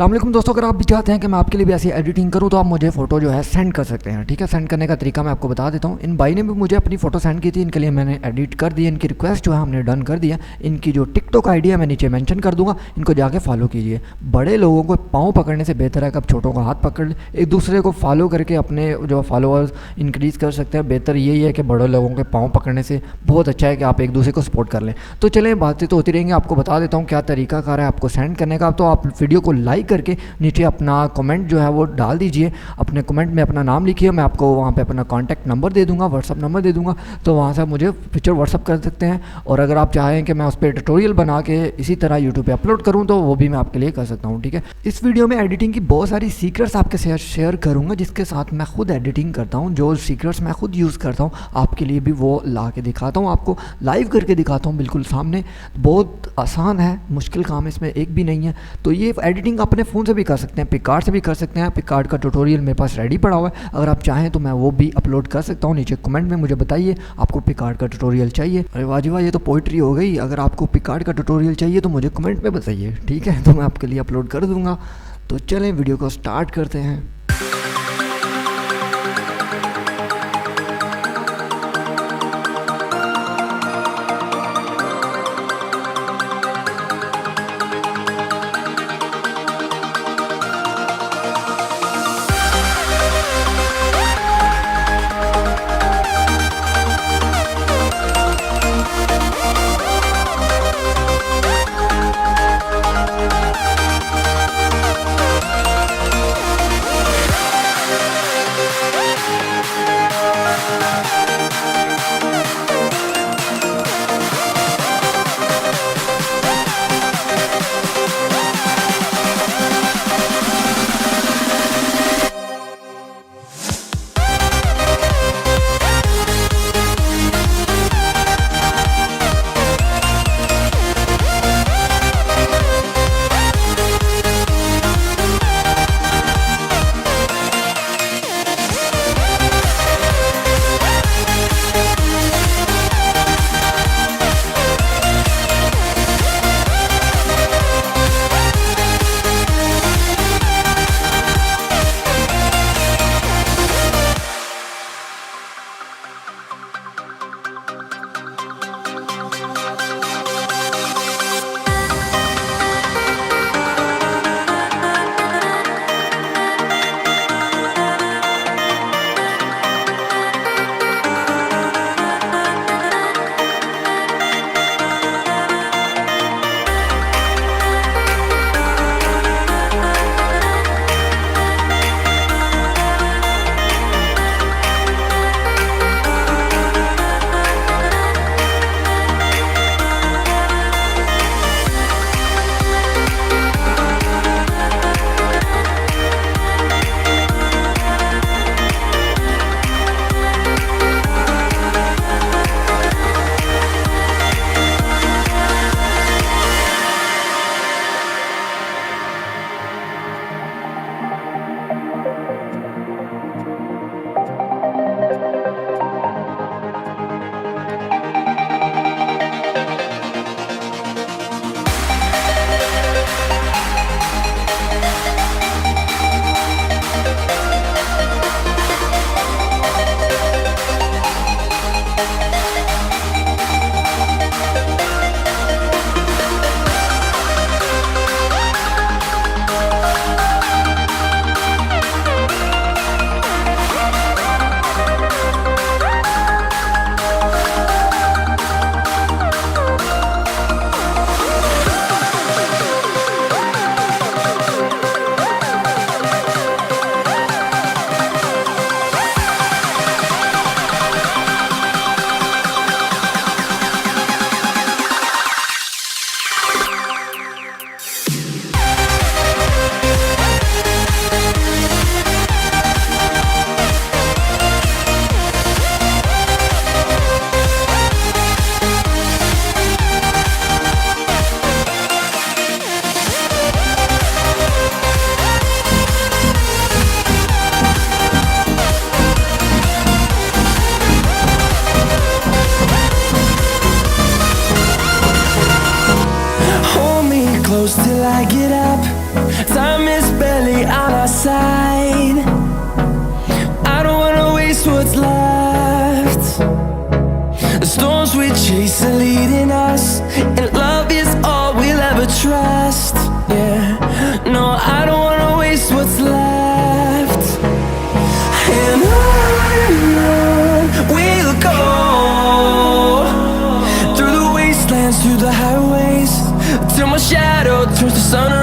अस्सलाम वालेकुम दोस्तों, अगर आप भी चाहते हैं कि मैं आपके लिए भी ऐसी एडिटिंग करूं तो आप मुझे फ़ोटो जो है सेंड कर सकते हैं। ठीक है, सेंड करने का तरीका मैं आपको बता देता हूं। इन भाई ने भी मुझे अपनी फ़ोटो सेंड की थी, इनके लिए मैंने एडिट कर दी, इनकी रिक्वेस्ट जो है हमने डन कर दिया। इनकी जो टिकटॉक आईडी है मैं नीचे मेंशन कर दूंगा, इनको जाके फॉलो कीजिए। बड़े लोगों को पाँव पकड़ने से बेहतर है कि आप छोटों का हाथ पकड़ लें, एक दूसरे को फॉलो करके अपने जो फॉलोअर्स इंक्रीज़ कर सकते हैं। बेहतर यही है कि बड़े लोगों के पाँव पकड़ने से बहुत अच्छा है कि आप एक दूसरे को सपोर्ट कर लें। तो चलें, बातें तो होती रहेंगी, आपको बता देता हूँ क्या तरीका कार है आपको सेंड करने का। तो आप वीडियो को लाइक करके नीचे अपना कमेंट जो है वो डाल दीजिए, अपने कमेंट में अपना नाम लिखिए, मैं आपको वहाँ पे अपना कॉन्टैक्ट नंबर दे दूँगा, व्हाट्सअप नंबर दे दूँगा, तो वहाँ से मुझे पिक्चर व्हाट्सअप कर सकते हैं। और अगर आप चाहें कि मैं उस पर ट्यूटोरियल बना के इसी तरह यूट्यूब पे अपलोड करूँ तो वो भी मैं आपके लिए कर सकता हूँ। ठीक है, इस वीडियो में एडिटिंग की बहुत सारी सीक्रेट्स आपके साथ शेयर करूँगा, जिसके साथ मैं खुद एडिटिंग करता हूँ। जो सीक्रेट्स मैं खुद यूज़ करता हूँ आपके लिए भी वो ला के दिखाता हूँ, आपको लाइव करके दिखाता हूँ बिल्कुल सामने। बहुत आसान है, मुश्किल काम इसमें एक भी नहीं है। तो ये एडिटिंग अपने फ़ोन से भी कर सकते हैं, पिकार्ट से भी कर सकते हैं। पिकार्ट का ट्यूटोरियल मेरे पास रेडी पड़ा हुआ है, अगर आप चाहें तो मैं वो भी अपलोड कर सकता हूँ। नीचे कमेंट में मुझे बताइए आपको पिकार्ट का ट्यूटोरियल चाहिए। अरे वाह जी वाह, ये तो पोइट्री हो गई। अगर आपको पिकार्ट का ट्यूटोरियल चाहिए तो मुझे कमेंट में बताइए, ठीक है, तो मैं आपके लिए अपलोड कर दूँगा। तो चलें वीडियो को स्टार्ट करते हैं। I don't wanna waste what's left. And on we'll go, through the wastelands, through the highways, till my shadow turns to sun